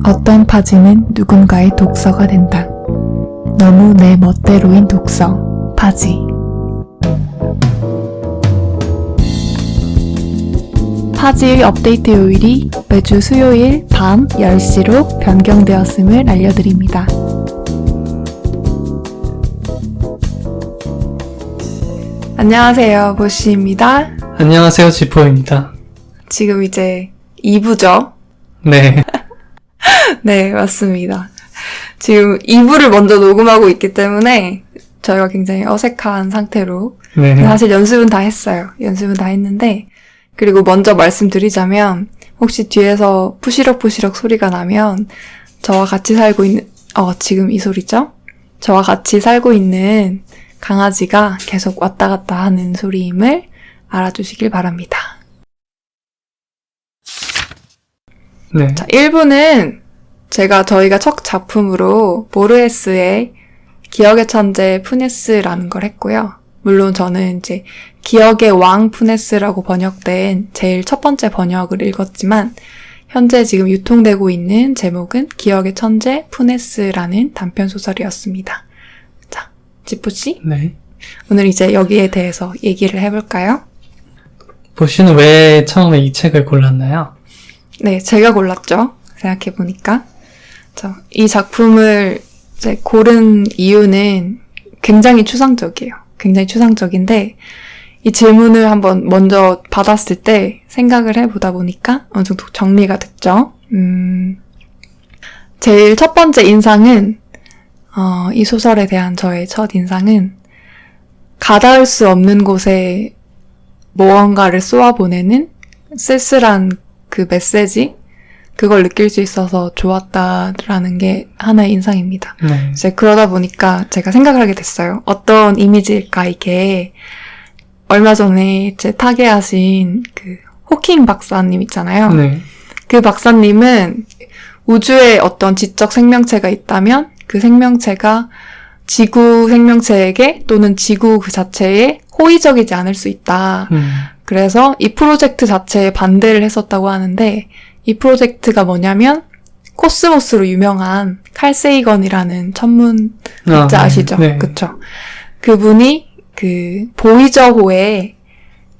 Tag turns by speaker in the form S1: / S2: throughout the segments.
S1: 어떤 파지는 누군가의 독서가 된다. 너무 내 멋대로인 독서, 파지. 파지의 업데이트 요일이 매주 수요일 밤 10시로 변경되었음을 알려드립니다. 안녕하세요, 보시입니다.
S2: 안녕하세요, 지포입니다.
S1: 지금 이제 2부죠?
S2: 네.
S1: 네, 맞습니다. 지금 2부를 먼저 녹음하고 있기 때문에 저희가 굉장히 어색한 상태로
S2: 네.
S1: 사실 연습은 다 했어요. 연습은 다 했는데 그리고 먼저 말씀드리자면 혹시 뒤에서 푸시럭푸시럭 소리가 나면 저와 같이 살고 있는 지금 이 소리죠? 저와 같이 살고 있는 강아지가 계속 왔다 갔다 하는 소리임을 알아주시길 바랍니다.
S2: 네.
S1: 자, 1부는 저희가 첫 작품으로 보르헤스의 기억의 천재 푸네스라는 걸 했고요. 물론 저는 이제 기억의 왕 푸네스라고 번역된 제일 첫 번째 번역을 읽었지만 현재 지금 유통되고 있는 제목은 기억의 천재 푸네스라는 단편 소설이었습니다. 자, 지포씨?
S2: 네.
S1: 오늘 이제 여기에 대해서 얘기를 해볼까요?
S2: 보시는 왜 처음에 이 책을 골랐나요?
S1: 네, 제가 골랐죠. 생각해보니까. 이 작품을 이제 고른 이유는 굉장히 추상적이에요. 굉장히 추상적인데, 이 질문을 한번 먼저 받았을 때 생각을 해보다 보니까 어느 정도 정리가 됐죠. 제일 첫 번째 인상은, 이 소설에 대한 저의 첫 인상은, 가닿을 수 없는 곳에 무언가를 쏘아보내는 쓸쓸한 그 메시지? 그걸 느낄 수 있어서 좋았다라는 게 하나의 인상입니다.
S2: 네.
S1: 이제 그러다 보니까 제가 생각을 하게 됐어요. 어떤 이미지일까, 이게. 얼마 전에 제 타계하신 그 호킹 박사님 있잖아요.
S2: 네.
S1: 그 박사님은 우주에 어떤 지적 생명체가 있다면 그 생명체가 지구 생명체에게 또는 지구 그 자체에 호의적이지 않을 수 있다. 그래서 이 프로젝트 자체에 반대를 했었다고 하는데 이 프로젝트가 뭐냐면 코스모스로 유명한 칼 세이건이라는 천문학자 아시죠?
S2: 네.
S1: 그쵸? 그분이 그 보이저호에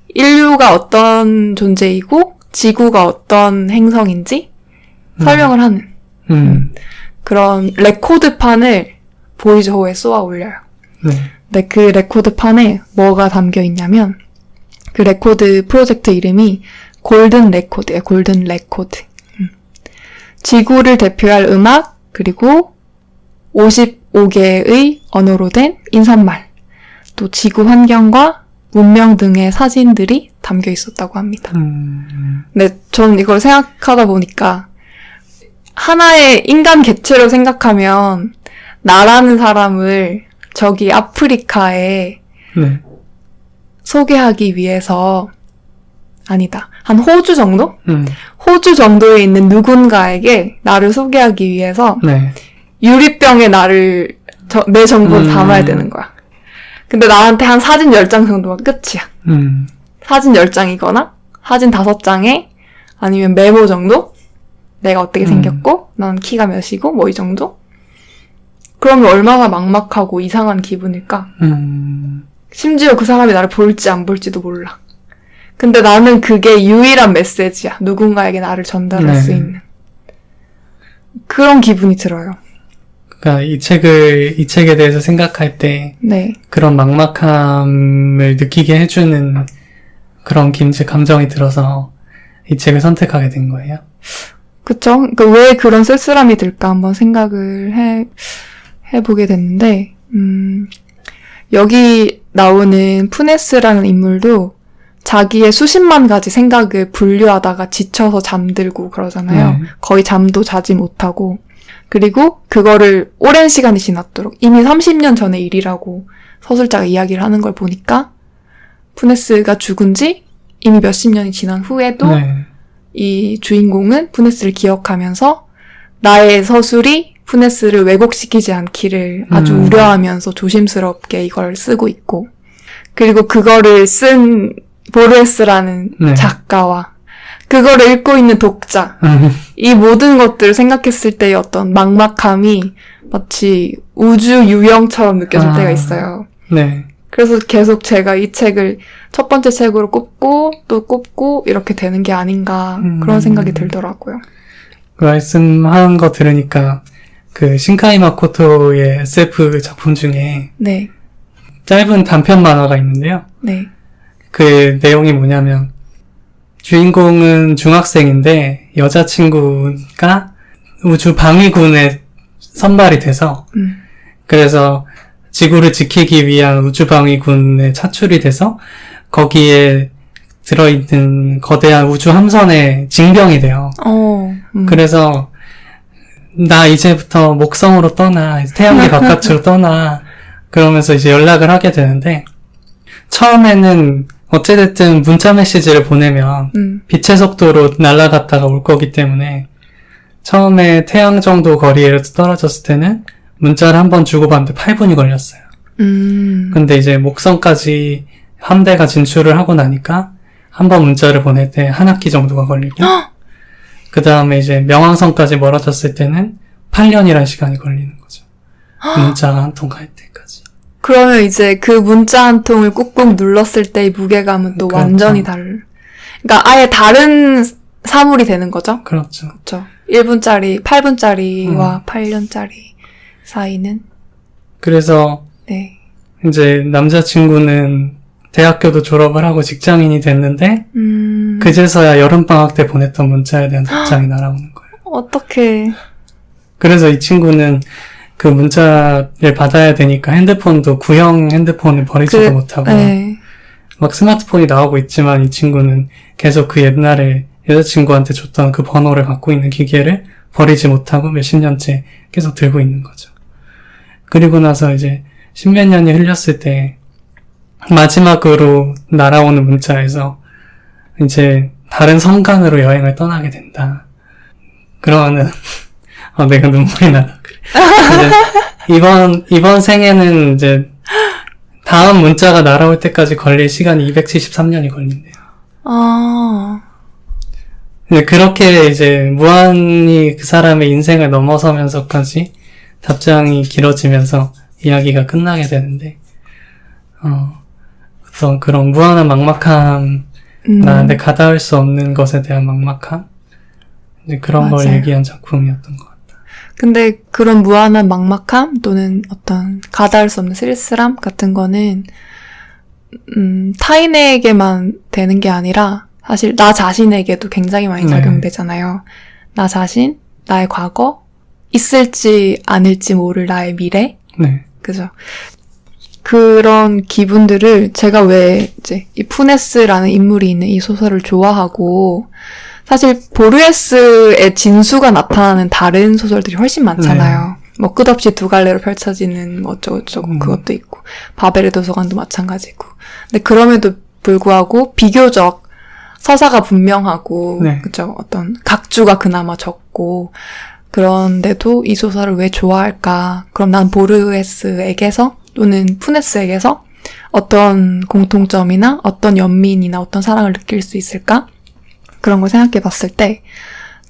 S1: 인류가 어떤 존재이고 지구가 어떤 행성인지 설명을 하는 그런 레코드판을 보이저호에 쏘아 올려요.
S2: 네.
S1: 근데 그 레코드판에 뭐가 담겨 있냐면 그 레코드 프로젝트 이름이 골든 레코드예요. 골든 레코드. 지구를 대표할 음악 그리고 55개의 언어로 된 인사말 또 지구 환경과 문명 등의 사진들이 담겨 있었다고 합니다. 근데 전 이걸 생각하다 보니까 하나의 인간 개체로 생각하면 나라는 사람을 저기 아프리카에
S2: 네.
S1: 소개하기 위해서 아니다. 한 호주 정도? 호주 정도에 있는 누군가에게 나를 소개하기 위해서
S2: 네.
S1: 유리병에 내 정보를 담아야 되는 거야. 근데 나한테 한 사진 10장 정도가 끝이야. 사진 10장이거나 사진 5장에 아니면 메모 정도? 내가 어떻게 생겼고 난 키가 몇이고 뭐 이 정도? 그러면 얼마나 막막하고 이상한 기분일까? 심지어 그 사람이 나를 볼지 안 볼지도 몰라. 근데 나는 그게 유일한 메시지야. 누군가에게 나를 전달할
S2: 네.
S1: 수 있는. 그런 기분이 들어요.
S2: 그러니까 이 책에 대해서 생각할 때
S1: 네.
S2: 그런 막막함을 느끼게 해주는 그런 감정이 들어서 이 책을 선택하게 된 거예요.
S1: 그쵸? 그러니까 왜 그런 쓸쓸함이 들까 한번 생각을 해보게 됐는데, 여기 나오는 푸네스라는 인물도 자기의 수십만 가지 생각을 분류하다가 지쳐서 잠들고 그러잖아요. 거의 잠도 자지 못하고. 그리고 그거를 오랜 시간이 지났도록 이미 30년 전의 일이라고 서술자가 이야기를 하는 걸 보니까 푸네스가 죽은 지 이미 몇십 년이 지난 후에도 이 주인공은 푸네스를 기억하면서 나의 서술이 푸네스를 왜곡시키지 않기를 아주 우려하면서 조심스럽게 이걸 쓰고 있고 그리고 그거를 쓴 보르헤스라는 작가와 그거를 읽고 있는 독자. 이 모든 것들을 생각했을 때의 어떤 막막함이 마치 우주 유형처럼 느껴질 때가 있어요.
S2: 네.
S1: 그래서 계속 제가 이 책을 첫 번째 책으로 꼽고 또 꼽고 이렇게 되는 게 아닌가 그런 생각이 들더라고요.
S2: 그 말씀한 거 들으니까 그 신카이 마코토의 SF 작품 중에
S1: 네.
S2: 짧은 단편 만화가 있는데요.
S1: 네.
S2: 그 내용이 뭐냐면 주인공은 중학생인데 여자친구가 우주 방위군에 선발이 돼서 그래서 지구를 지키기 위한 우주 방위군에 차출이 돼서 거기에 들어있는 거대한 우주 함선에 징병이 돼요. 그래서 나 이제부터 목성으로 떠나, 태양계 바깥으로 떠나 그러면서 이제 연락을 하게 되는데 처음에는 어찌됐든 문자 메시지를 보내면 빛의 속도로 날아갔다가 올 거기 때문에 처음에 태양 정도 거리에 떨어졌을 때는 문자를 한 번 주고받는데 8분이 걸렸어요. 근데 이제 목성까지 함대가 진출을 하고 나니까 한 번 문자를 보낼 때 한 학기 정도가 걸리고 그 다음에 이제 명왕성까지 멀어졌을 때는 8년이라는 시간이 걸리는 거죠. 문자가 한 통 갈 때까지.
S1: 그러면 이제 그 문자 한 통을 꾹꾹 눌렀을 때의 무게감은 또
S2: 그렇죠.
S1: 완전히 그러니까 아예 다른 사물이 되는 거죠?
S2: 그렇죠.
S1: 그렇죠. 1분짜리, 8분짜리와 8년짜리 사이는?
S2: 그래서
S1: 네.
S2: 이제 남자친구는 대학교도 졸업을 하고 직장인이 됐는데 그제서야 여름방학 때 보냈던 문자에 대한 답장이 날아오는 거예요.
S1: 어떡해.
S2: 그래서 이 친구는 그 문자를 받아야 되니까 핸드폰도 구형 핸드폰을 버리지도 못하고
S1: 네.
S2: 막 스마트폰이 나오고 있지만 이 친구는 계속 그 옛날에 여자친구한테 줬던 그 번호를 갖고 있는 기계를 버리지 못하고 몇십 년째 계속 들고 있는 거죠. 그리고 나서 이제 십몇 년이 흘렸을 때 마지막으로 날아오는 문자에서 이제 다른 성간으로 여행을 떠나게 된다. 그러면은 내가 눈물이 나다 그래. 이번 생에는 이제 다음 문자가 날아올 때까지 걸릴 시간이 273년이 걸린대요. 그렇게 이제 무한히 그 사람의 인생을 넘어서면서까지 답장이 길어지면서 이야기가 끝나게 되는데, 어떤 그런 무한한 막막함, 나한테 가닿을 수 없는 것에 대한 막막함, 이제 그런 걸
S1: 맞아요.
S2: 얘기한 작품이었던 것 같아요.
S1: 근데 그런 무한한 막막함 또는 어떤 가닿을 수 없는 쓸쓸함 같은 거는 타인에게만 되는 게 아니라 사실 나 자신에게도 굉장히 많이 작용되잖아요. 나 자신, 나의 과거, 있을지 아닐지 모를 나의 미래.
S2: 네.
S1: 그죠? 그런 기분들을 제가 왜 이제 이 푸네스라는 인물이 있는 이 소설을 좋아하고 사실 보르헤스의 진수가 나타나는 다른 소설들이 훨씬 많잖아요. 뭐 끝없이 두 갈래로 펼쳐지는 뭐 어쩌고저쩌고 그것도 있고 바벨의 도서관도 마찬가지고. 근데 그럼에도 불구하고 비교적 서사가 분명하고 그죠? 어떤 각주가 그나마 적고 그런데도 이 소설을 왜 좋아할까? 그럼 난 보르헤스에게서 또는 푸네스에게서 어떤 공통점이나 어떤 연민이나 어떤 사랑을 느낄 수 있을까? 그런 걸 생각해 봤을 때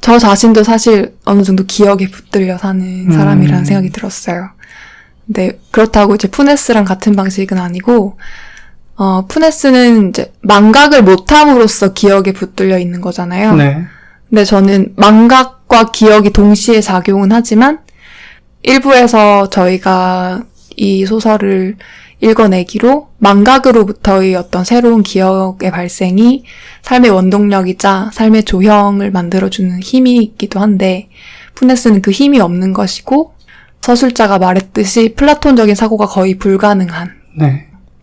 S1: 저 자신도 사실 어느 정도 기억에 붙들려 사는 사람이라는 생각이 들었어요. 근데 그렇다고 이제 푸네스랑 같은 방식은 아니고 푸네스는 이제 망각을 못함으로써 기억에 붙들려 있는 거잖아요.
S2: 네.
S1: 근데 저는 망각과 기억이 동시에 작용은 하지만 일부에서 저희가 이 소설을 읽어내기로 망각으로부터의 어떤 새로운 기억의 발생이 삶의 원동력이자 삶의 조형을 만들어주는 힘이기도 한데 푸네스는 그 힘이 없는 것이고 서술자가 말했듯이 플라톤적인 사고가 거의 불가능한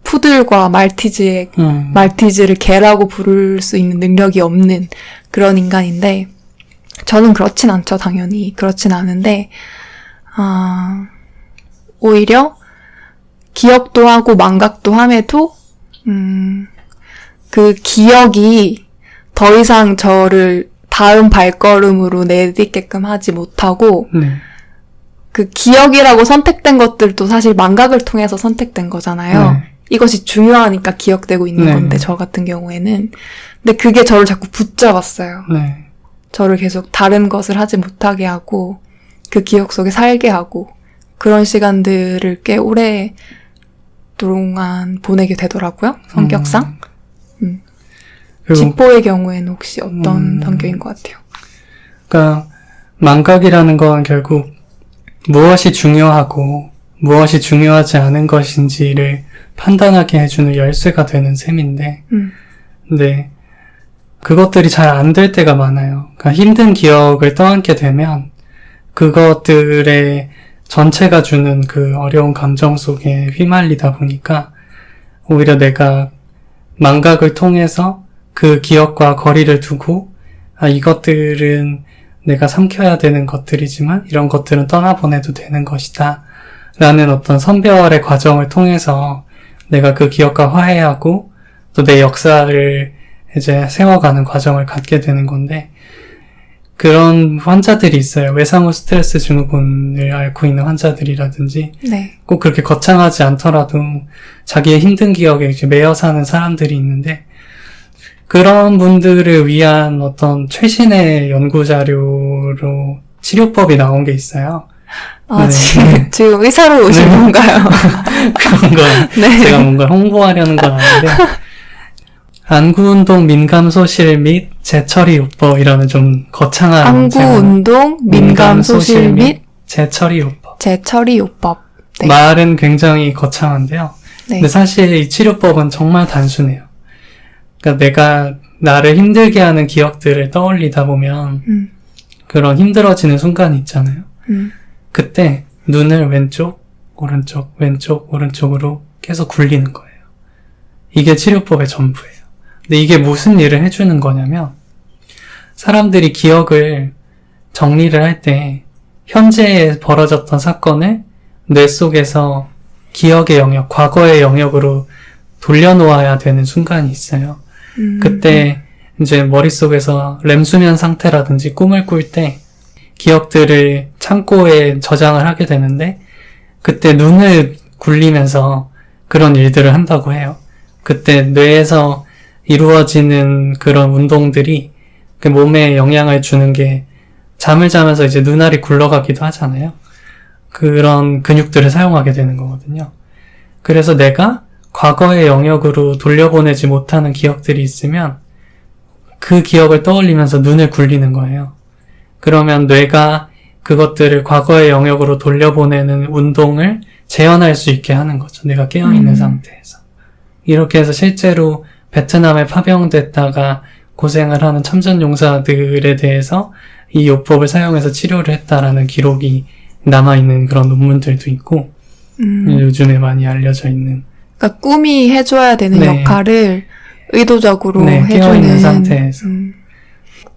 S1: 푸들과 말티즈를 개라고 부를 수 있는 능력이 없는 그런 인간인데 저는 그렇진 않죠. 당연히 그렇진 않은데 오히려 기억도 하고 망각도 함에도 그 기억이 더 이상 저를 다음 발걸음으로 내딛게끔 하지 못하고 그 기억이라고 선택된 것들도 사실 망각을 통해서 선택된 거잖아요. 이것이 중요하니까 기억되고 있는
S2: 네.
S1: 건데, 저 같은 경우에는. 근데 그게 저를 자꾸 붙잡았어요.
S2: 네.
S1: 저를 계속 다른 것을 하지 못하게 하고, 그 기억 속에 살게 하고, 그런 시간들을 꽤 오래 동안 보내게 되더라고요. 성격상.
S2: 그리고,
S1: 직보의 경우에는 혹시 어떤 성격인 것 같아요?
S2: 그러니까 망각이라는 건 결국 무엇이 중요하고 무엇이 중요하지 않은 것인지를 판단하게 해주는 열쇠가 되는 셈인데, 근데 그것들이 잘 안 될 때가 많아요. 그러니까 힘든 기억을 떠안게 되면 그것들의 전체가 주는 그 어려운 감정 속에 휘말리다 보니까 오히려 내가 망각을 통해서 그 기억과 거리를 두고, 이것들은 내가 삼켜야 되는 것들이지만 이런 것들은 떠나보내도 되는 것이다 라는 어떤 선별의 과정을 통해서 내가 그 기억과 화해하고 또 내 역사를 이제 세워가는 과정을 갖게 되는 건데, 그런 환자들이 있어요. 외상후 스트레스 증후군을 앓고 있는 환자들이라든지,
S1: 네.
S2: 꼭 그렇게 거창하지 않더라도 자기의 힘든 기억에 이제 매여 사는 사람들이 있는데, 그런 분들을 위한 어떤 최신의 연구 자료로 치료법이 나온 게 있어요.
S1: 아,
S2: 네.
S1: 지금 의사로 오신
S2: 네.
S1: 건가요?
S2: 그런 거
S1: 네.
S2: 제가 뭔가 홍보하려는 건 아닌데, 안구운동 민감소실 및 재처리 요법이라는 좀 거창한
S1: 안구운동, 민감소실 및
S2: 재처리 요법.
S1: 재처리 요법. 네.
S2: 말은 굉장히 거창한데요.
S1: 네.
S2: 근데 사실 이 치료법은 정말 단순해요. 그러니까 내가 나를 힘들게 하는 기억들을 떠올리다 보면 그런 힘들어지는 순간이 있잖아요. 그때 눈을 왼쪽, 오른쪽, 왼쪽, 오른쪽으로 계속 굴리는 거예요. 이게 치료법의 전부예요. 근데 이게 무슨 일을 해주는 거냐면, 사람들이 기억을 정리를 할 때 현재에 벌어졌던 사건을 뇌 속에서 기억의 영역, 과거의 영역으로 돌려놓아야 되는 순간이 있어요. 그때 이제 머릿속에서 렘수면 상태라든지 꿈을 꿀 때 기억들을 창고에 저장을 하게 되는데, 그때 눈을 굴리면서 그런 일들을 한다고 해요. 그때 뇌에서 이루어지는 그런 운동들이 그 몸에 영향을 주는 게, 잠을 자면서 이제 눈알이 굴러가기도 하잖아요. 그런 근육들을 사용하게 되는 거거든요. 그래서 내가 과거의 영역으로 돌려보내지 못하는 기억들이 있으면 그 기억을 떠올리면서 눈을 굴리는 거예요. 그러면 뇌가 그것들을 과거의 영역으로 돌려보내는 운동을 재현할 수 있게 하는 거죠. 내가 깨어있는 상태에서. 이렇게 해서 실제로 베트남에 파병됐다가 고생을 하는 참전용사들에 대해서 이 요법을 사용해서 치료를 했다라는 기록이 남아있는 그런 논문들도 있고, 요즘에 많이 알려져 있는.
S1: 그러니까 꿈이 해줘야 되는
S2: 네.
S1: 역할을 의도적으로
S2: 네,
S1: 해주는
S2: 깨어있는 상태에서.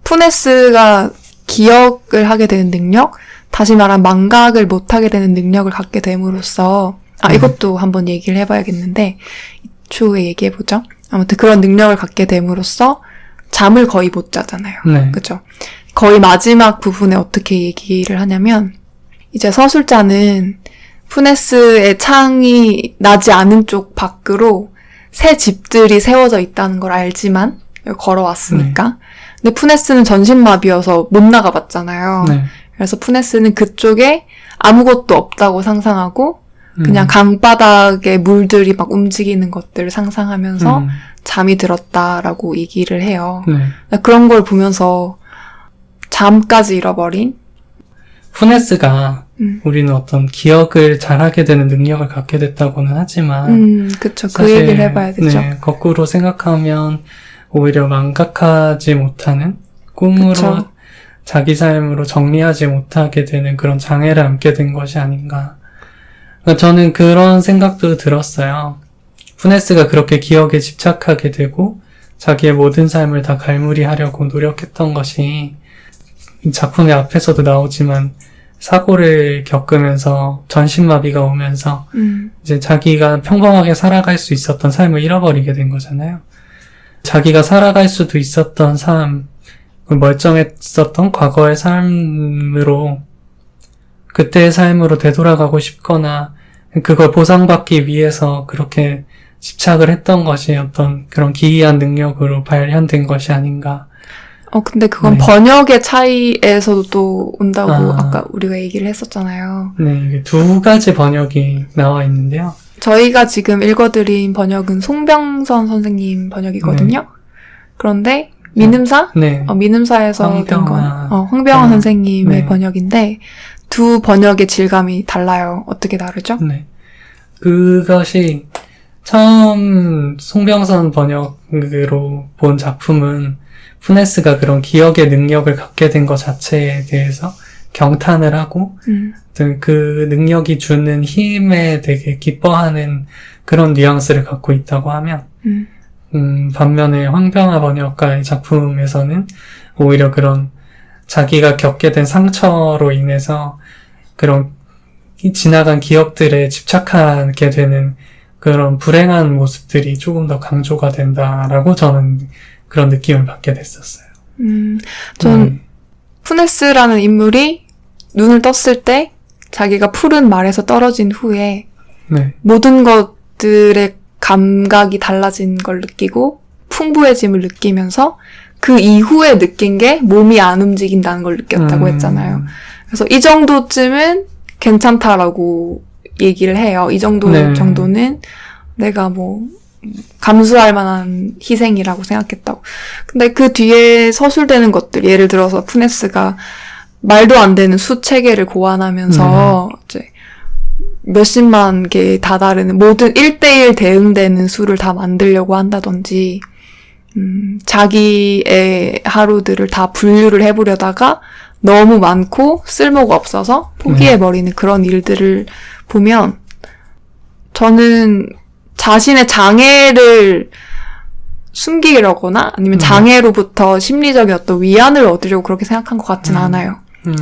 S1: 푸네스가 기억을 하게 되는 능력, 다시 말하면 망각을 못하게 되는 능력을 갖게 됨으로써, 이것도 한번 얘기를 해봐야겠는데, 추후에 얘기해보죠. 아무튼 그런 능력을 갖게 됨으로써 잠을 거의 못 자잖아요.
S2: 네.
S1: 그죠? 거의 마지막 부분에 어떻게 얘기를 하냐면, 이제 서술자는 푸네스의 창이 나지 않은 쪽 밖으로 새 집들이 세워져 있다는 걸 알지만 걸어왔으니까. 근데 푸네스는 전신마비여서 못 나가봤잖아요.
S2: 네.
S1: 그래서 푸네스는 그쪽에 아무것도 없다고 상상하고 그냥 강바닥에 물들이 막 움직이는 것들을 상상하면서 잠이 들었다라고 얘기를 해요.
S2: 네.
S1: 그런 걸 보면서 잠까지 잃어버린?
S2: 푸네스가 우리는 어떤 기억을 잘하게 되는 능력을 갖게 됐다고는 하지만
S1: 그쵸. 그
S2: 사실,
S1: 얘기를 해봐야 되죠.
S2: 네, 거꾸로 생각하면 오히려 망각하지 못하는, 꿈으로
S1: 그쵸.
S2: 자기 삶으로 정리하지 못하게 되는 그런 장애를 안게 된 것이 아닌가. 그러니까 저는 그런 생각도 들었어요. 푸네스가 그렇게 기억에 집착하게 되고 자기의 모든 삶을 다 갈무리하려고 노력했던 것이, 이 작품의 앞에서도 나오지만 사고를 겪으면서 전신마비가 오면서 이제 자기가 평범하게 살아갈 수 있었던 삶을 잃어버리게 된 거잖아요. 자기가 살아갈 수도 있었던 삶, 멀쩡했었던 과거의 삶으로, 그때의 삶으로 되돌아가고 싶거나 그걸 보상받기 위해서 그렇게 집착을 했던 것이 어떤 그런 기이한 능력으로 발현된 것이 아닌가.
S1: 근데 그건
S2: 네.
S1: 번역의 차이에서도 또 온다고
S2: 아.
S1: 아까 우리가 얘기를 했었잖아요.
S2: 네, 이게 두 가지 번역이 나와 있는데요.
S1: 저희가 지금 읽어드린 번역은 송병선 선생님 번역이거든요. 그런데 민음사?
S2: 네.
S1: 민음사에서 된 건 황병환 선생님의
S2: 네.
S1: 번역인데 두 번역의 질감이 달라요. 어떻게 다르죠?
S2: 네. 그것이 처음 송병선 번역으로 본 작품은 푸네스가 그런 기억의 능력을 갖게 된 것 자체에 대해서 경탄을 하고 그 능력이 주는 힘에 되게 기뻐하는 그런 뉘앙스를 갖고 있다고 하면 반면에 황병화 번역가의 작품에서는 오히려 그런 자기가 겪게 된 상처로 인해서 그런 지나간 기억들에 집착하게 되는 그런 불행한 모습들이 조금 더 강조가 된다라고 저는 그런 느낌을 받게 됐었어요.
S1: 전 푸네스라는 인물이 눈을 떴을 때 자기가 푸른 말에서 떨어진 후에
S2: 네.
S1: 모든 것들의 감각이 달라진 걸 느끼고 풍부해짐을 느끼면서 그 이후에 느낀 게 몸이 안 움직인다는 걸 느꼈다고 했잖아요. 그래서 이 정도쯤은 괜찮다라고 얘기를 해요. 이 정도
S2: 네.
S1: 정도는 내가 감수할 만한 희생이라고 생각했다고. 근데 그 뒤에 서술되는 것들, 예를 들어서 푸네스가 말도 안 되는 수 체계를 고안하면서 이제 몇십만 개에 다다르는 모든 1대1 대응되는 수를 다 만들려고 한다든지 자기의 하루들을 다 분류를 해보려다가 너무 많고 쓸모가 없어서 포기해버리는 그런 일들을 보면 저는 자신의 장애를 숨기려거나 아니면 장애로부터 심리적인 어떤 위안을 얻으려고 그렇게 생각한 것 같진 않아요.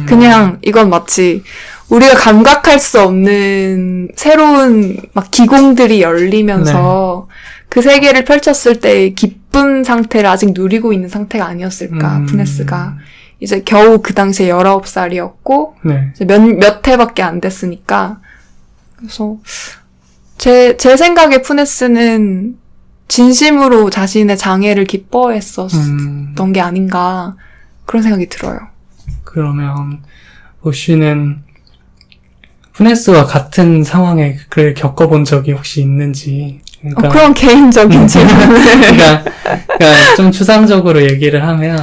S1: 그냥 이건 마치 우리가 감각할 수 없는 새로운 막 기공들이 열리면서 그 세계를 펼쳤을 때의 기쁜 상태를 아직 누리고 있는 상태가 아니었을까, 푸네스가. 이제 겨우 그 당시에 19살이었고,
S2: 네.
S1: 이제 몇 해밖에 안 됐으니까. 그래서, 제 생각에 푸네스는 진심으로 자신의 장애를 기뻐했었던 게 아닌가, 그런 생각이 들어요.
S2: 그러면 보시는 푸네스와 같은 상황을 겪어본 적이 혹시 있는지. 그러니까,
S1: 그런 개인적인 질문을.
S2: 그러니까 좀 추상적으로 얘기를 하면,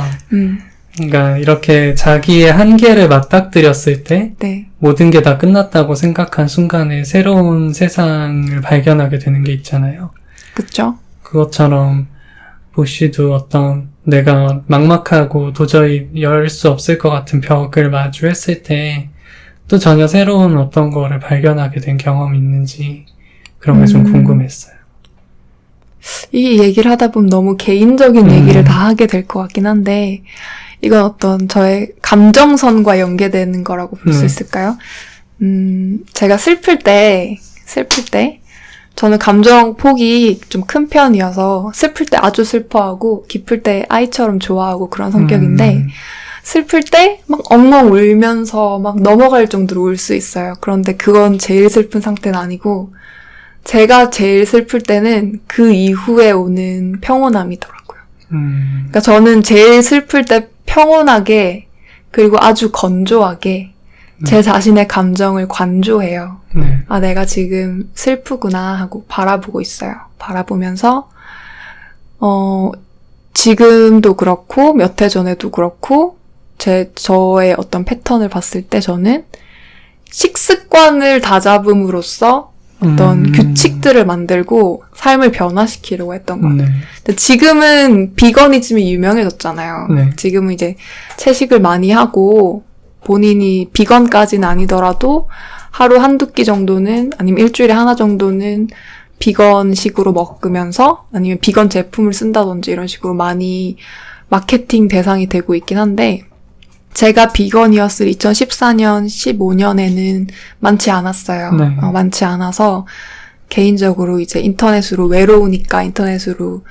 S2: 그러니까 이렇게 자기의 한계를 맞닥뜨렸을 때
S1: 네.
S2: 모든 게 다 끝났다고 생각한 순간에 새로운 세상을 발견하게 되는 게 있잖아요.
S1: 그쵸?
S2: 그것처럼 보시도 어떤 내가 막막하고 도저히 열 수 없을 것 같은 벽을 마주했을 때 또 전혀 새로운 어떤 거를 발견하게 된 경험이 있는지 그런 게 좀 궁금했어요.
S1: 이 얘기를 하다 보면 너무 개인적인 얘기를 다 하게 될 것 같긴 한데 이건 어떤 저의 감정선과 연계되는 거라고 볼 수 있을까요? 제가 슬플 때 저는 감정 폭이 좀 큰 편이어서 슬플 때 아주 슬퍼하고 기쁠 때 아이처럼 좋아하고 그런 성격인데 슬플 때 막 엉엉 울면서 막 넘어갈 정도로 울 수 있어요. 그런데 그건 제일 슬픈 상태는 아니고 제가 제일 슬플 때는 그 이후에 오는 평온함이더라고요. 그러니까 저는 제일 슬플 때 평온하게 그리고 아주 건조하게 제 자신의 감정을 관조해요.
S2: 네.
S1: 아, 내가 지금 슬프구나 하고 바라보고 있어요. 바라보면서 지금도 그렇고 몇 해 전에도 그렇고 저의 어떤 패턴을 봤을 때 저는 식습관을 다잡음으로써 어떤 규칙들을 만들고 삶을 변화시키려고 했던 것 같아요. 근데 지금은 비거니즘이 유명해졌잖아요.
S2: 네.
S1: 지금은 이제 채식을 많이 하고 본인이 비건까지는 아니더라도 하루 한두 끼 정도는 아니면 일주일에 하나 정도는 비건식으로 먹으면서 아니면 비건 제품을 쓴다든지 이런 식으로 많이 마케팅 대상이 되고 있긴 한데 제가 비건이었을 2014년, 15년에는 많지 않았어요.
S2: 네.
S1: 많지 않아서 개인적으로 이제 인터넷으로 외로우니까 인터넷으로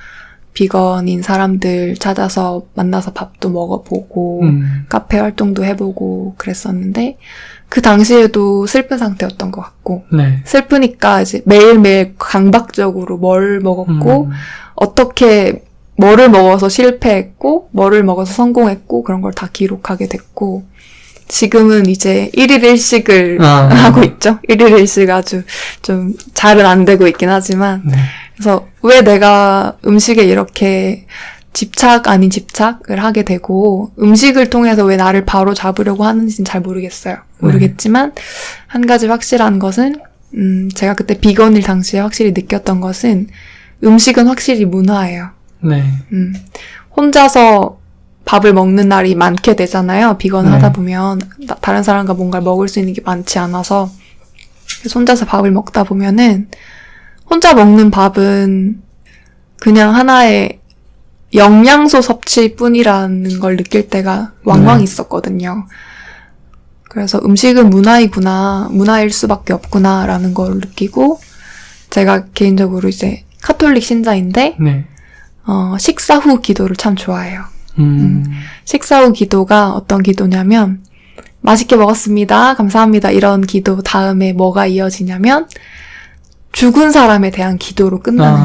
S1: 비건인 사람들 찾아서 만나서 밥도 먹어보고 카페 활동도 해보고 그랬었는데 그 당시에도 슬픈 상태였던 것 같고
S2: 네.
S1: 슬프니까 이제 매일매일 강박적으로 뭘 먹었고 어떻게 뭐를 먹어서 실패했고 뭐를 먹어서 성공했고 그런 걸 다 기록하게 됐고 지금은 이제 1일 1식을 하고 있죠. 1일 1식 아주 좀 잘은 안 되고 있긴 하지만
S2: 네.
S1: 그래서 왜 내가 음식에 이렇게 집착 아닌 집착을 하게 되고 음식을 통해서 왜 나를 바로 잡으려고 하는지는 잘 모르겠어요. 모르겠지만 한 가지 확실한 것은 제가 그때 비건일 당시에 확실히 느꼈던 것은 음식은 확실히 문화예요.
S2: 네.
S1: 혼자서 밥을 먹는 날이 많게 되잖아요. 비건 하다 보면 다른 사람과 뭔가를 먹을 수 있는 게 많지 않아서 그래서 혼자서 밥을 먹다 보면은 혼자 먹는 밥은 그냥 하나의 영양소 섭취뿐이라는 걸 느낄 때가 왕왕 있었거든요. 그래서 음식은 문화이구나, 문화일 수밖에 없구나라는 걸 느끼고 제가 개인적으로 이제 카톨릭 신자인데
S2: 네.
S1: 식사 후 기도를 참 좋아해요. 식사 후 기도가 어떤 기도냐면 맛있게 먹었습니다. 감사합니다. 이런 기도 다음에 뭐가 이어지냐면 죽은 사람에 대한 기도로 끝나는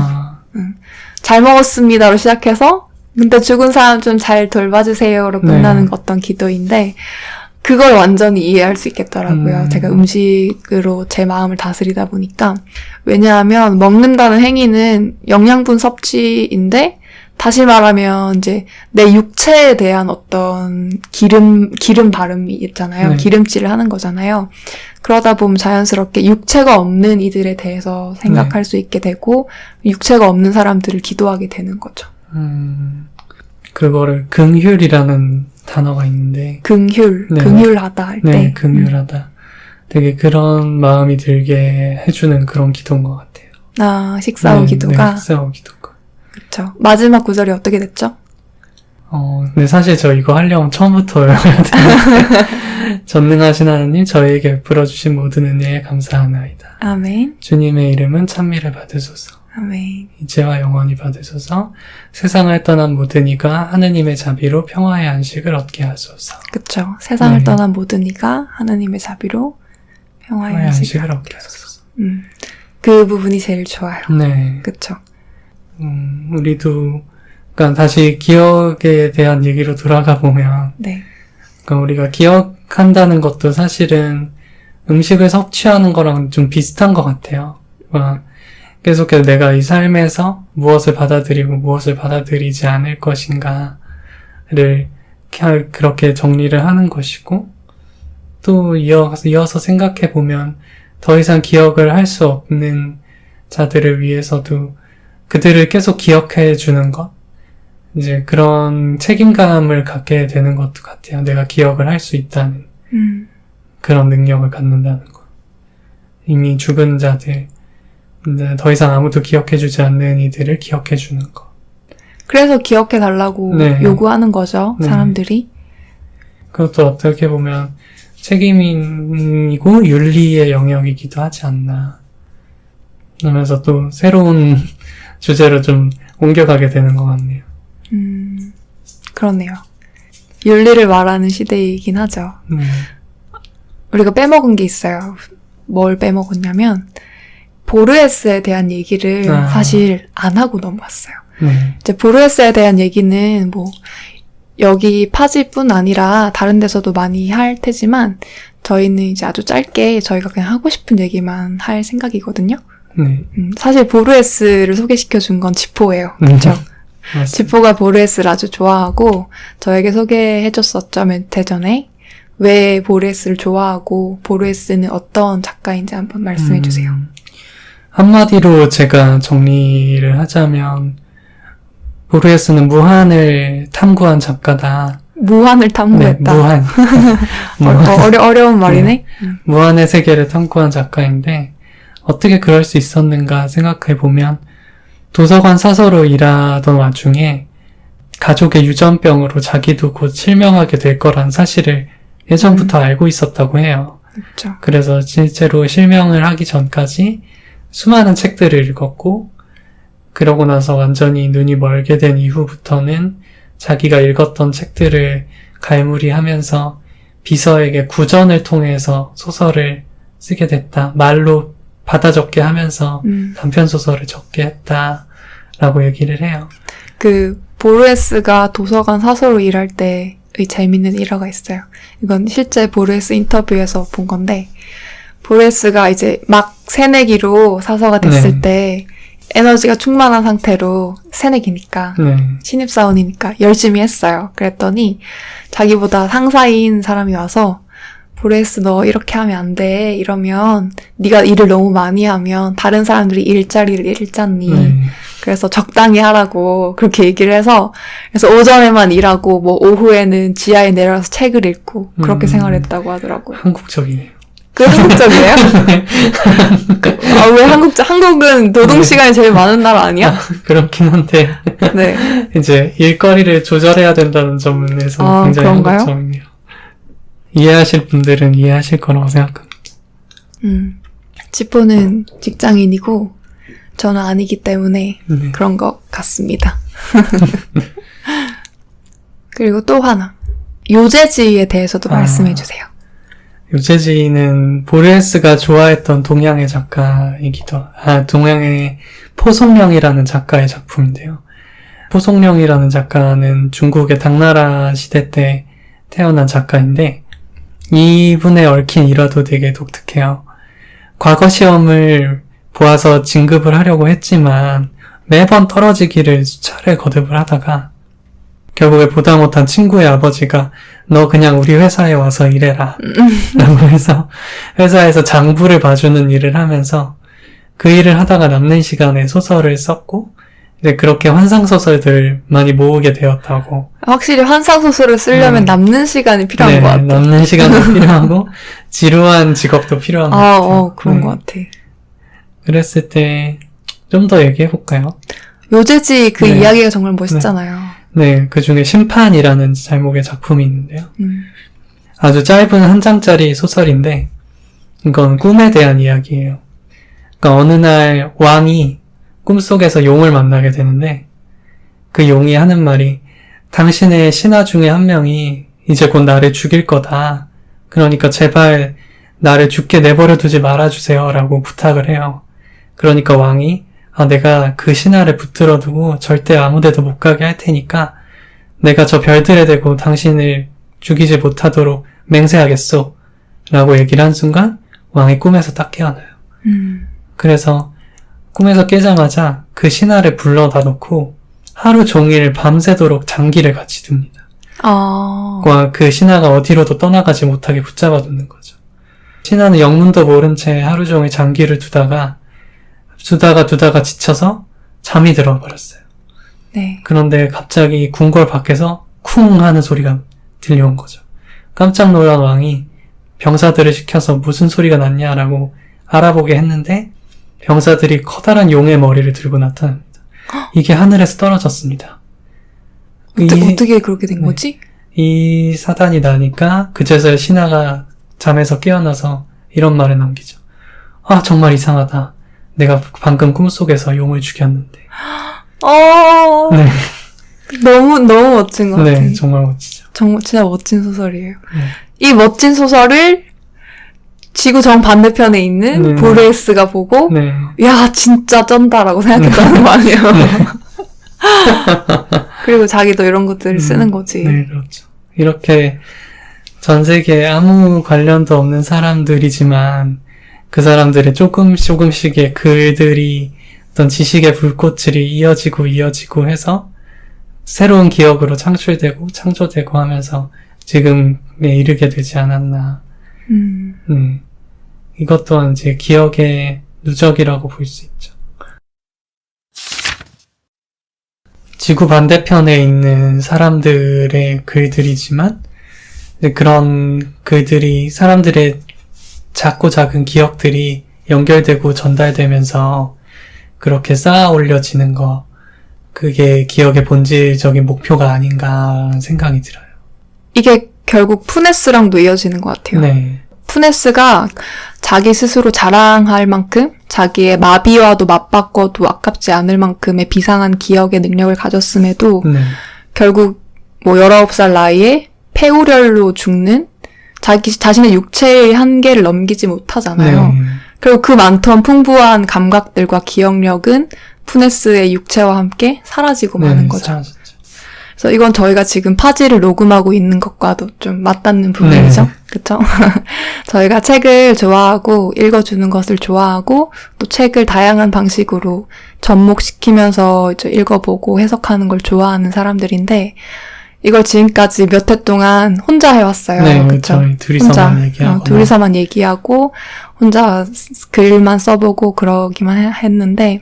S1: 잘 먹었습니다로 시작해서 근데 죽은 사람 좀 잘 돌봐주세요로 끝나는 어떤 기도인데 그걸 완전히 이해할 수 있겠더라고요. 제가 음식으로 제 마음을 다스리다 보니까 왜냐하면 먹는다는 행위는 영양분 섭취인데 다시 말하면 이제 내 육체에 대한 어떤 기름 바름이 있잖아요. 기름칠을 하는 거잖아요. 그러다 보면 자연스럽게 육체가 없는 이들에 대해서 생각할 수 있게 되고 육체가 없는 사람들을 기도하게 되는 거죠.
S2: 그거를 긍휼이라는 단어가 있는데
S1: 긍휼, 긍휼하다 할 때.
S2: 네, 긍휼하다. 되게 그런 마음이 들게 해주는 그런 기도인 것 같아요.
S1: 식사 후 기도가.
S2: 네, 식사 후 기도가.
S1: 그쵸. 마지막 구절이 어떻게 됐죠?
S2: 근데 사실 저 이거 하려면 처음부터 외워야 되는데 전능하신 하나님 저희에게 베풀어 주신 모든 은혜에 감사하나이다.
S1: 아멘.
S2: 주님의 이름은 찬미를 받으소서.
S1: 아멘.
S2: 이제와 영원히 받으소서. 세상을 떠난 모든 이가 하느님의 자비로 평화의 안식을 얻게 하소서.
S1: 그쵸. 세상을 떠난 모든 이가 하느님의 자비로 평화의 안식을 얻게 하소서. 그 부분이 제일 좋아요.
S2: 네.
S1: 그쵸.
S2: 우리도, 그러니까 다시 기억에 대한 얘기로 돌아가 보면,
S1: 네.
S2: 그러니까 우리가 기억한다는 것도 사실은 음식을 섭취하는 거랑 좀 비슷한 것 같아요. 계속해서 내가 이 삶에서 무엇을 받아들이고 무엇을 받아들이지 않을 것인가를 그렇게 정리를 하는 것이고, 또 이어서 생각해 보면 더 이상 기억을 할 수 없는 자들을 위해서도 그들을 계속 기억해 주는 것, 이제 그런 책임감을 갖게 되는 것도 같아요. 내가 기억을 할 수 있다는 그런 능력을 갖는다는 것. 이미 죽은 자들, 더 이상 아무도 기억해 주지 않는 이들을 기억해 주는 것.
S1: 그래서 기억해 달라고 요구하는 거죠, 사람들이.
S2: 그것도 어떻게 보면 책임이고 윤리의 영역이기도 하지 않나. 그러면서 또 새로운 주제로 좀 옮겨가게 되는 것 같네요.
S1: 그렇네요. 윤리를 말하는 시대이긴 하죠. 우리가 빼먹은 게 있어요. 뭘 빼먹었냐면 보르헤스에 대한 얘기를 사실 안 하고 넘어왔어요. 이제 보르헤스에 대한 얘기는 뭐 여기 파지뿐 아니라 다른 데서도 많이 할 테지만 저희는 이제 아주 짧게 저희가 그냥 하고 싶은 얘기만 할 생각이거든요. 사실 보르헤스를 소개시켜 준 건 지포예요. 그렇죠? 지포가 보르헤스를 아주 좋아하고 저에게 소개해 줬었죠. 몇 해 전에. 왜 보르헤스를 좋아하고 보르헤스는 어떤 작가인지 한번 말씀해 주세요.
S2: 한마디로 제가 정리를 하자면 보르헤스는 무한을 탐구한 작가다.
S1: 무한을 탐구했다.
S2: 네, 무한.
S1: 어려운 말이네.
S2: 무한의 세계를 탐구한 작가인데 어떻게 그럴 수 있었는가 생각해보면 도서관 사서로 일하던 와중에 가족의 유전병으로 자기도 곧 실명하게 될 거란 사실을 예전부터 알고 있었다고 해요.
S1: 그렇죠.
S2: 그래서 실제로 실명을 하기 전까지 수많은 책들을 읽었고 그러고 나서 완전히 눈이 멀게 된 이후부터는 자기가 읽었던 책들을 갈무리하면서 비서에게 구전을 통해서 소설을 쓰게 됐다. 말로 받아 적게 하면서 단편소설을 적게 했다라고 얘기를 해요.
S1: 그 보르헤스가 도서관 사서로 일할 때의 재밌는 일화가 있어요. 이건 실제 보르헤스 인터뷰에서 본 건데, 보르헤스가 이제 막 새내기로 사서가 됐을 때 에너지가 충만한 상태로 새내기니까 신입사원이니까 열심히 했어요. 그랬더니 자기보다 상사인 사람이 와서 보르헤스 너 이렇게 하면 안 돼. 이러면 네가 일을 너무 많이 하면 다른 사람들이 일자리를 잃잖니. 그래서 적당히 하라고 그렇게 얘기를 해서, 그래서 오전에만 일하고 뭐 오후에는 지하에 내려가서 책을 읽고 그렇게 생활했다고 하더라고요.
S2: 한국적이네요.
S1: 그 한국적이에요? 왜 한국은 노동시간이 제일 많은 나라 아니야?
S2: 그렇긴 한데.
S1: 네.
S2: 이제 일거리를 조절해야 된다는 점에서 굉장히
S1: 그런가요?
S2: 한국적이네요. 이해하실 분들은 이해하실 거라고 생각합니다. 지포는
S1: 직장인이고 저는 아니기 때문에 그런 것 같습니다. 그리고 또 하나. 요제지에 대해서도 말씀해 주세요.
S2: 요제지는 보르헤스가 좋아했던 동양의 동양의 포송령이라는 작가의 작품인데요. 포송령이라는 작가는 중국의 당나라 시대 때 태어난 작가인데, 이분의 얽힌 일화도 되게 독특해요. 과거 시험을 보아서 진급을 하려고 했지만 매번 떨어지기를 수차례 거듭을 하다가 결국에 보다 못한 친구의 아버지가 너 그냥 우리 회사에 와서 일해라 라고 해서 회사에서 장부를 봐주는 일을 하면서 그 일을 하다가 남는 시간에 소설을 썼고, 이제 그렇게 환상소설들 많이 모으게 되었다고.
S1: 확실히 환상소설을 쓰려면 남는 시간이 필요한 것 같아.
S2: 남는 시간도 필요하고 지루한 직업도 필요한 것 같아요.
S1: 그런 것 같아.
S2: 그랬을 때 좀 더 얘기해볼까요?
S1: 요제지 그 이야기가 정말 멋있잖아요.
S2: 네, 그 중에 심판이라는 제목의 작품이 있는데요. 아주 짧은 한 장짜리 소설인데, 이건 꿈에 대한 이야기예요. 그러니까 어느 날 왕이 꿈속에서 용을 만나게 되는데, 그 용이 하는 말이 당신의 신하 중에 한 명이 이제 곧 나를 죽일 거다. 그러니까 제발 나를 죽게 내버려 두지 말아주세요 라고 부탁을 해요. 그러니까 왕이 내가 그 신하를 붙들어 두고 절대 아무데도 못 가게 할 테니까 내가 저 별들에 대고 당신을 죽이지 못하도록 맹세하겠소 라고 얘기를 한 순간 왕이 꿈에서 딱 깨어나요. 그래서 꿈에서 깨자마자 그 신하를 불러다 놓고 하루 종일 밤새도록 장기를 같이 둡니다. 그 신하가 어디로도 떠나가지 못하게 붙잡아 두는 거죠. 신하는 영문도 모른 채 하루 종일 장기를 두다가 지쳐서 잠이 들어버렸어요.
S1: 네.
S2: 그런데 갑자기 궁궐 밖에서 쿵 하는 소리가 들려온 거죠. 깜짝 놀란 왕이 병사들을 시켜서 무슨 소리가 났냐라고 알아보게 했는데, 병사들이 커다란 용의 머리를 들고 나타납니다. 이게 하늘에서 떨어졌습니다.
S1: 어떻게 그렇게 된 거지?
S2: 이 사단이 나니까 그제서야 신하가 잠에서 깨어나서 이런 말을 남기죠. 정말 이상하다. 내가 방금 꿈속에서 용을 죽였는데.
S1: 네. 너무 멋진 것 같아요.
S2: 네, 정말 멋지죠.
S1: 진짜 멋진 소설이에요. 이 멋진 소설을 지구 정반대편에 있는 보르헤스가 보고, 야, 진짜 쩐다라고 생각했다는 거 아니에요. 그리고 자기도 이런 것들을 쓰는 거지.
S2: 네, 그렇죠. 이렇게 전 세계에 아무 관련도 없는 사람들이지만 그 사람들의 조금씩의 글들이 어떤 지식의 불꽃들이 이어지고 해서 새로운 기억으로 창조되고 하면서 지금에 이르게 되지 않았나. 네. 이것 또한 이제 기억의 누적이라고 볼 수 있죠. 지구 반대편에 있는 사람들의 글들이지만 그런 글들이 사람들의 작고 작은 기억들이 연결되고 전달되면서 그렇게 쌓아 올려지는 거, 그게 기억의 본질적인 목표가 아닌가 생각이 들어요.
S1: 이게 결국 푸네스랑도 이어지는 것 같아요.
S2: 네.
S1: 푸네스가 자기 스스로 자랑할 만큼 자기의 마비와도 맞바꿔도 아깝지 않을 만큼의 비상한 기억의 능력을 가졌음에도
S2: 네.
S1: 결국 뭐 19살 나이에 폐우열로 죽는 자신의 육체의 한계를 넘기지 못하잖아요.
S2: 네.
S1: 그리고 그 많던 풍부한 감각들과 기억력은 푸네스의 육체와 함께 사라지고 마는 거죠.
S2: 사라졌죠.
S1: 그래서 이건 저희가 지금 파지를 녹음하고 있는 것과도 좀 맞닿는 부분이죠.
S2: 네.
S1: 그쵸? 저희가 책을 좋아하고 읽어주는 것을 좋아하고 또 책을 다양한 방식으로 접목시키면서 이제 읽어보고 해석하는 걸 좋아하는 사람들인데 이걸 지금까지 몇 해 동안 혼자 해왔어요.
S2: 네,
S1: 그쵸?
S2: 저희 둘이서만 얘기하고.
S1: 둘이서만 얘기하고 혼자 글만 써보고 그러기만 했는데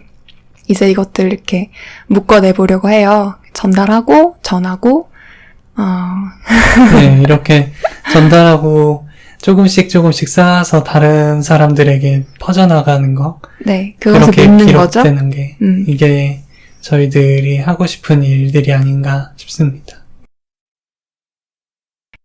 S1: 이제 이것들 이렇게 묶어내보려고 해요. 전달하고 전하고
S2: 네, 이렇게 전달하고 조금씩 쌓아서 다른 사람들에게 퍼져나가는 거.
S1: 네, 그것을
S2: 그렇게
S1: 믿는 거죠.
S2: 기록되는 게 이게 저희들이 하고 싶은 일들이 아닌가 싶습니다.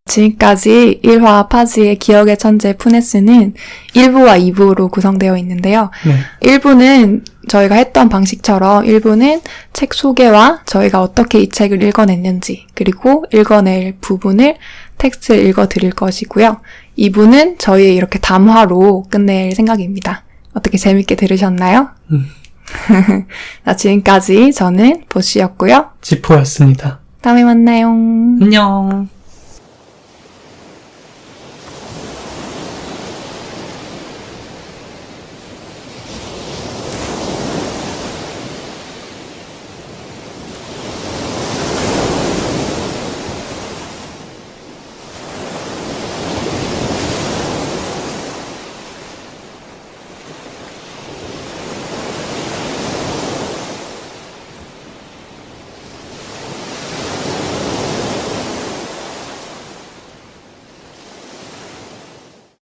S1: 지금까지 1화 파지의 기억의 천재 푸네스는 1부와 2부로 구성되어 있는데요.
S2: 네.
S1: 1부는 저희가 했던 방식처럼 1부는 책 소개와 저희가 어떻게 이 책을 읽어냈는지 그리고 읽어낼 부분을 텍스트를 읽어드릴 것이고요. 2부는 저희의 이렇게 담화로 끝낼 생각입니다. 어떻게 재밌게 들으셨나요? 자, 지금까지 저는 보시였고요.
S2: 지포였습니다.
S1: 다음에 만나요.
S2: 안녕.